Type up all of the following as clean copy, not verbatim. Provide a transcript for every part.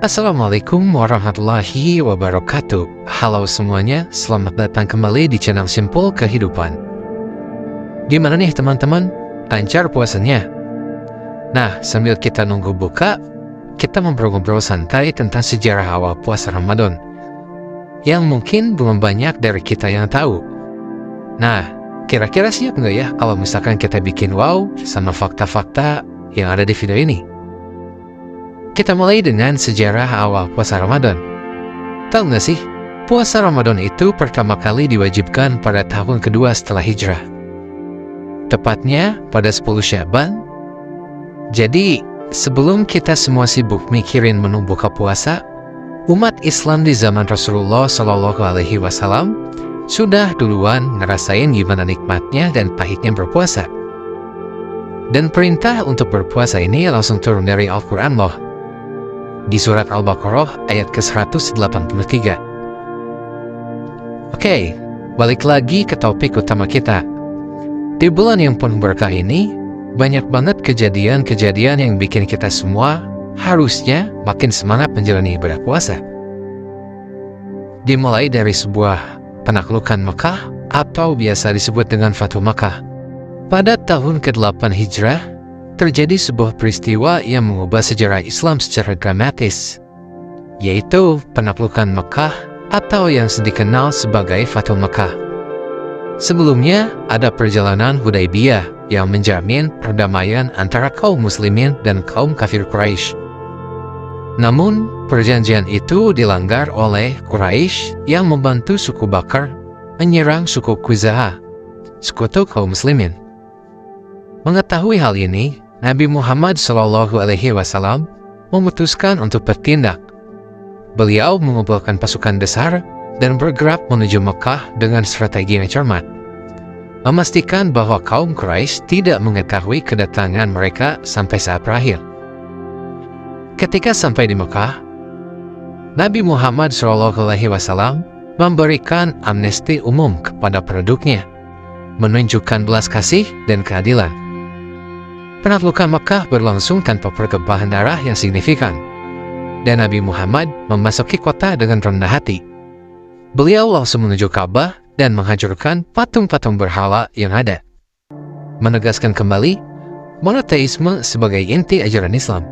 Assalamualaikum warahmatullahi wabarakatuh. Halo semuanya, selamat datang kembali di channel Simpul Kehidupan. Gimana nih teman-teman? Lancar puasanya? Nah, sambil kita nunggu buka, kita ngobrol-ngobrol santai tentang sejarah awal puasa Ramadan yang mungkin belum banyak dari kita yang tahu. Nah, kira-kira siap nggak ya kalau misalkan kita bikin wow sama fakta-fakta yang ada di video ini? Kita mulai dengan sejarah awal puasa Ramadan. Tahu nggak sih, puasa Ramadan itu pertama kali diwajibkan pada tahun kedua setelah hijrah. Tepatnya pada 10 Syaban. Jadi, sebelum kita semua sibuk mikirin menu buka puasa, umat Islam di zaman Rasulullah Shallallahu Alaihi Wasallam sudah duluan ngerasain gimana nikmatnya dan pahitnya berpuasa. Dan perintah untuk berpuasa ini langsung turun dari Al-Quran loh. Di surat Al-Baqarah ayat ke-183. Oke, balik lagi ke topik utama kita. Di bulan yang penuh berkah ini, banyak banget kejadian-kejadian yang bikin kita semua harusnya makin semangat menjalani ibadah puasa. Dimulai dari sebuah penaklukan Mekah atau biasa disebut dengan Fathu Makkah. Pada tahun ke-8 Hijrah, terjadi sebuah peristiwa yang mengubah sejarah Islam secara dramatis, yaitu penaklukan Mekah atau yang dikenal sebagai Fathu Makkah. Sebelumnya, ada perjalanan Hudaybiyah yang menjamin perdamaian antara kaum muslimin dan kaum kafir Quraisy. Namun, perjanjian itu dilanggar oleh Quraisy yang membantu suku Bakar menyerang suku Khuza'ah, sekutu kaum muslimin. Mengetahui hal ini, Nabi Muhammad SAW memutuskan untuk bertindak. Beliau mengumpulkan pasukan besar dan bergerak menuju Mekah dengan strategi yang cermat, memastikan bahwa kaum Quraisy tidak mengetahui kedatangan mereka sampai saat terakhir. Ketika sampai di Mekah, Nabi Muhammad SAW memberikan amnesti umum kepada penduduknya, menunjukkan belas kasih dan keadilan. Penaklukan Mekah berlangsung tanpa pertumpahan darah yang signifikan, dan Nabi Muhammad memasuki kota dengan rendah hati. Beliau langsung menuju Ka'bah dan menghancurkan patung-patung berhala yang ada, menegaskan kembali monoteisme sebagai inti ajaran Islam.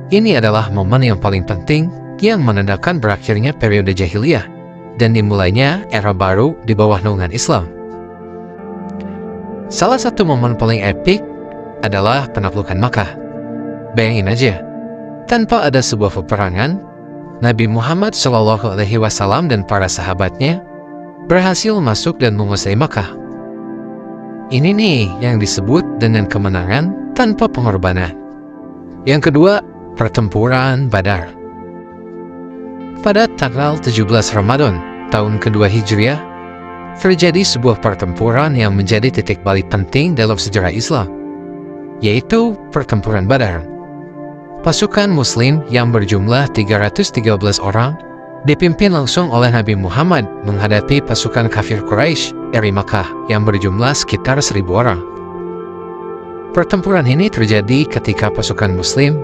Ini adalah momen yang paling penting yang menandakan berakhirnya periode jahiliyah dan dimulainya era baru di bawah naungan Islam. Salah satu momen paling epik adalah penaklukan Makkah. Bayangin aja, tanpa ada sebuah peperangan, Nabi Muhammad SAW dan para sahabatnya berhasil masuk dan menguasai Makkah. Ini nih yang disebut dengan kemenangan tanpa pengorbanan. Yang kedua, pertempuran Badar. Pada tanggal 17 Ramadan tahun kedua Hijriah, terjadi sebuah pertempuran yang menjadi titik balik penting dalam sejarah Islam, yaitu pertempuran Badar. Pasukan Muslim yang berjumlah 313 orang dipimpin langsung oleh Nabi Muhammad menghadapi pasukan kafir Quraisy dari Makkah yang berjumlah sekitar 1000 orang. Pertempuran ini terjadi ketika pasukan Muslim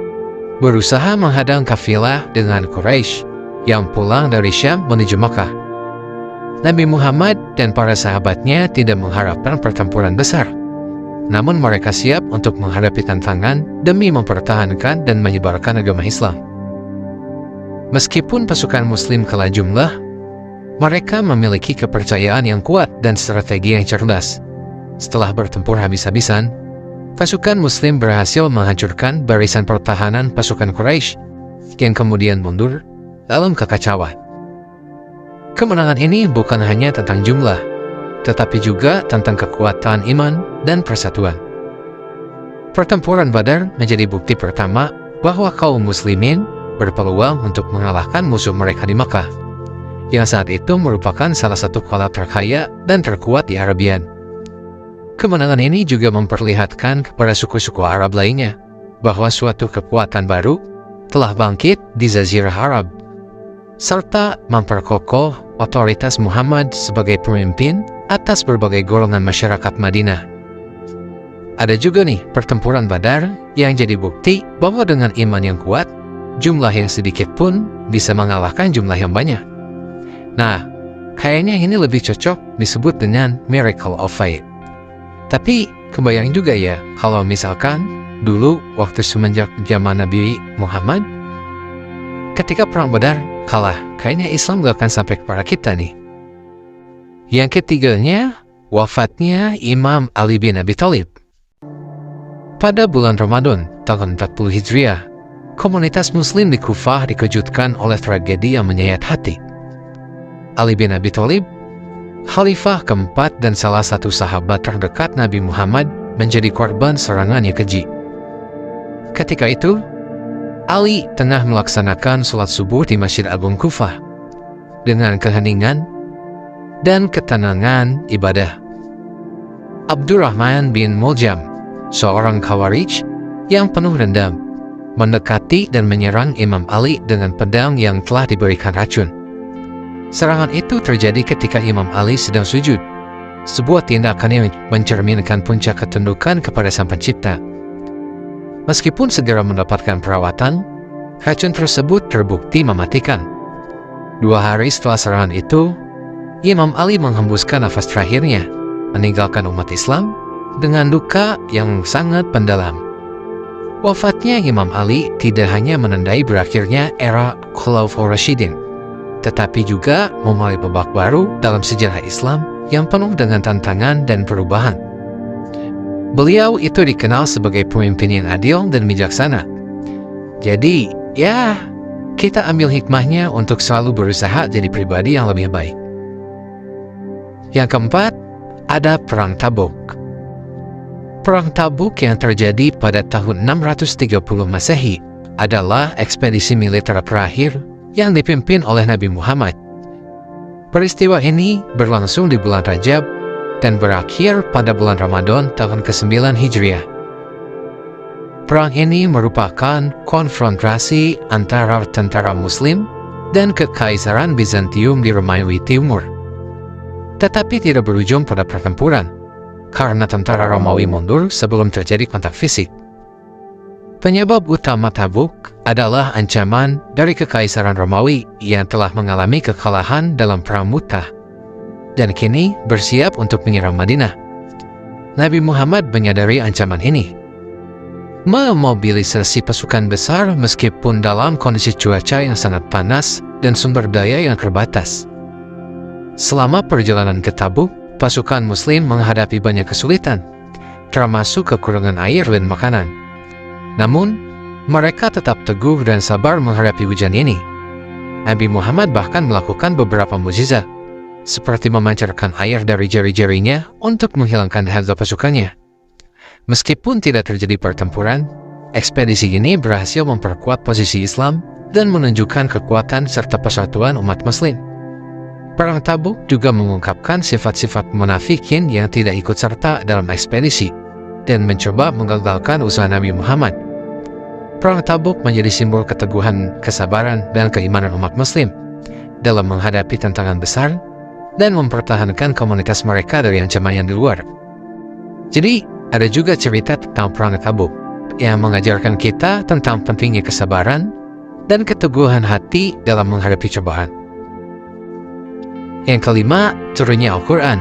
berusaha menghadang kafilah dengan Quraisy yang pulang dari Syam menuju Makkah. Nabi Muhammad dan para sahabatnya tidak mengharapkan pertempuran besar, namun mereka siap untuk menghadapi tantangan demi mempertahankan dan menyebarkan agama Islam. Meskipun pasukan Muslim kalah jumlah, mereka memiliki kepercayaan yang kuat dan strategi yang cerdas. Setelah bertempur habis-habisan, pasukan Muslim berhasil menghancurkan barisan pertahanan pasukan Quraisy yang kemudian mundur dalam kekacauan. Kemenangan ini bukan hanya tentang jumlah, tetapi juga tentang kekuatan iman dan persatuan. Pertempuran Badar menjadi bukti pertama bahwa kaum muslimin berpeluang untuk mengalahkan musuh mereka di Makkah, yang saat itu merupakan salah satu kota terkaya dan terkuat di Arabian. Kemenangan ini juga memperlihatkan kepada suku-suku Arab lainnya bahwa suatu kekuatan baru telah bangkit di Jazirah Arab, serta memperkokoh otoritas Muhammad sebagai pemimpin atas berbagai golongan masyarakat Madinah. Ada juga nih pertempuran Badar yang jadi bukti bahwa dengan iman yang kuat, jumlah yang sedikit pun bisa mengalahkan jumlah yang banyak. Nah, kayaknya ini lebih cocok disebut dengan miracle of faith. Tapi, kebayang juga ya, kalau misalkan dulu waktu semenjak zaman Nabi Muhammad, ketika Perang Badar kalah, kayaknya Islam gak akan sampai kepada kita nih. Yang ketiganya, wafatnya Imam Ali bin Abi Thalib. Pada bulan Ramadan tahun 40 Hijriah, komunitas Muslim di Kufah dikejutkan oleh tragedi yang menyayat hati. Ali bin Abi Thalib, khalifah keempat dan salah satu sahabat terdekat Nabi Muhammad, menjadi korban serangan yang keji. Ketika itu, Ali tengah melaksanakan sholat subuh di Masjid Agung Kufah dengan keheningan dan ketenangan ibadah. Abdurrahman bin Muljam, seorang Khawarij yang penuh dendam, mendekati dan menyerang Imam Ali dengan pedang yang telah diberikan racun. Serangan itu terjadi ketika Imam Ali sedang sujud, sebuah tindakan yang mencerminkan puncak ketundukan kepada Sang Pencipta. Meskipun segera mendapatkan perawatan, racun tersebut terbukti mematikan. 2 hari setelah serangan itu, Imam Ali menghembuskan nafas terakhirnya, meninggalkan umat Islam dengan duka yang sangat mendalam. Wafatnya Imam Ali tidak hanya menandai berakhirnya era Khulafaur Rasyidin, tetapi juga memulai babak baru dalam sejarah Islam yang penuh dengan tantangan dan perubahan. Beliau itu dikenal sebagai pemimpin yang adil dan bijaksana. Jadi, ya, kita ambil hikmahnya untuk selalu berusaha jadi pribadi yang lebih baik. Yang keempat, ada Perang Tabuk. Perang Tabuk yang terjadi pada tahun 630 Masehi adalah ekspedisi militer terakhir yang dipimpin oleh Nabi Muhammad. Peristiwa ini berlangsung di bulan Rajab dan berakhir pada bulan Ramadan tahun ke-9 Hijriah. Perang ini merupakan konfrontasi antara tentara Muslim dan Kekaisaran Bizantium di Romawi Timur. Tetapi tidak berujung pada pertempuran, karena tentara Romawi mundur sebelum terjadi kontak fisik. Penyebab utama Tabuk adalah ancaman dari Kekaisaran Romawi yang telah mengalami kekalahan dalam Perang Mu'tah dan kini bersiap untuk menyerang Madinah. Nabi Muhammad menyadari ancaman ini, memobilisasi pasukan besar meskipun dalam kondisi cuaca yang sangat panas dan sumber daya yang terbatas. Selama perjalanan ke Tabuk, pasukan Muslim menghadapi banyak kesulitan, termasuk kekurangan air dan makanan. Namun, mereka tetap teguh dan sabar menghadapi hujan ini. Nabi Muhammad bahkan melakukan beberapa mukjizat, seperti memancarkan air dari jari-jarinya untuk menghilangkan dahaga pasukannya. Meskipun tidak terjadi pertempuran, ekspedisi ini berhasil memperkuat posisi Islam dan menunjukkan kekuatan serta persatuan umat Muslim. Perang Tabuk juga mengungkapkan sifat-sifat munafikin yang tidak ikut serta dalam ekspedisi dan mencoba menggagalkan usaha Nabi Muhammad. Perang Tabuk menjadi simbol keteguhan, kesabaran, dan keimanan umat Muslim dalam menghadapi tantangan besar dan mempertahankan komunitas mereka dari ancaman yang di luar. Jadi, ada juga cerita tentang Perang Tabuk yang mengajarkan kita tentang pentingnya kesabaran dan keteguhan hati dalam menghadapi cobaan. Yang kelima, turunnya Al-Quran.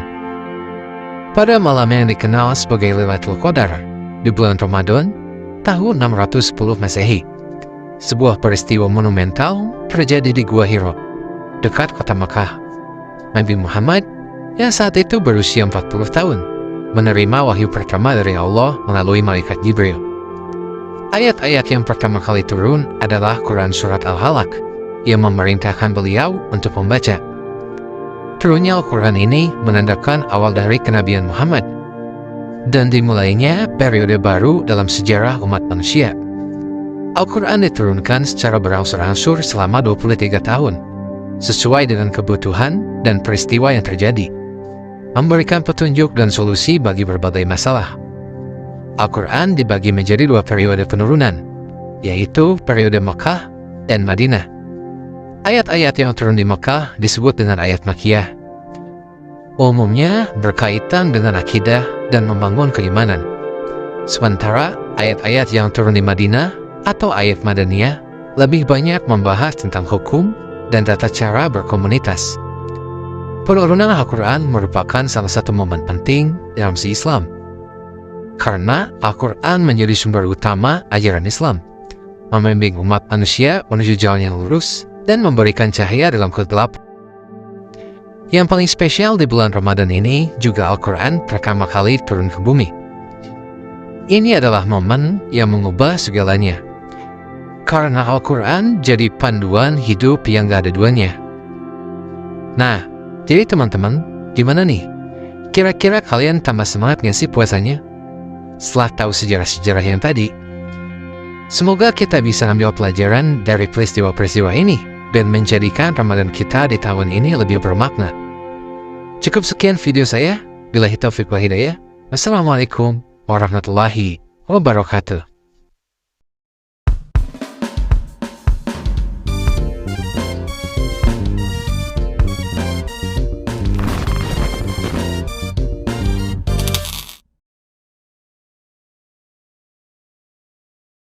Pada malam yang dikenal sebagai Lailatul Qadar, di bulan Ramadan, tahun 610 Masehi, sebuah peristiwa monumental terjadi di Gua Hira, dekat kota Makkah. Nabi Muhammad, yang saat itu berusia 40 tahun, menerima wahyu pertama dari Allah melalui malaikat Jibril. Ayat-ayat yang pertama kali turun adalah Quran Surat Al-Halaq, yang memerintahkan beliau untuk membaca. Turunnya Al-Quran ini menandakan awal dari kenabian Muhammad dan dimulainya periode baru dalam sejarah umat manusia. Al-Quran diturunkan secara berangsur-angsur selama 23 tahun, sesuai dengan kebutuhan dan peristiwa yang terjadi, memberikan petunjuk dan solusi bagi berbagai masalah. Al-Quran dibagi menjadi 2 periode penurunan, yaitu periode Makkah dan Madinah. Ayat-ayat yang turun di Makkah disebut dengan ayat Makkiyah. Umumnya berkaitan dengan akidah dan membangun keimanan. Sementara ayat-ayat yang turun di Madinah atau ayat Madaniyah lebih banyak membahas tentang hukum dan tata cara berkomunitas. Penurunan Al-Quran merupakan salah satu momen penting dalam Islam, karena Al-Quran menjadi sumber utama ajaran Islam, membimbing umat manusia menuju jalan yang lurus dan memberikan cahaya dalam kegelapan. Yang paling spesial di bulan Ramadan ini juga Al-Quran pertama kali turun ke bumi. Ini adalah momen yang mengubah segalanya, karena Al-Quran jadi panduan hidup yang gak ada duanya. Nah, jadi teman-teman, gimana nih? Kira-kira kalian tambah semangat gak sih puasanya? Setelah tahu sejarah-sejarah yang tadi, semoga kita bisa ambil pelajaran dari peristiwa-peristiwa ini dan menjadikan Ramadan kita di tahun ini lebih bermakna. Cukup sekian video saya. Billahi taufiq wal hidayah. Wassalamualaikum warahmatullahi wabarakatuh.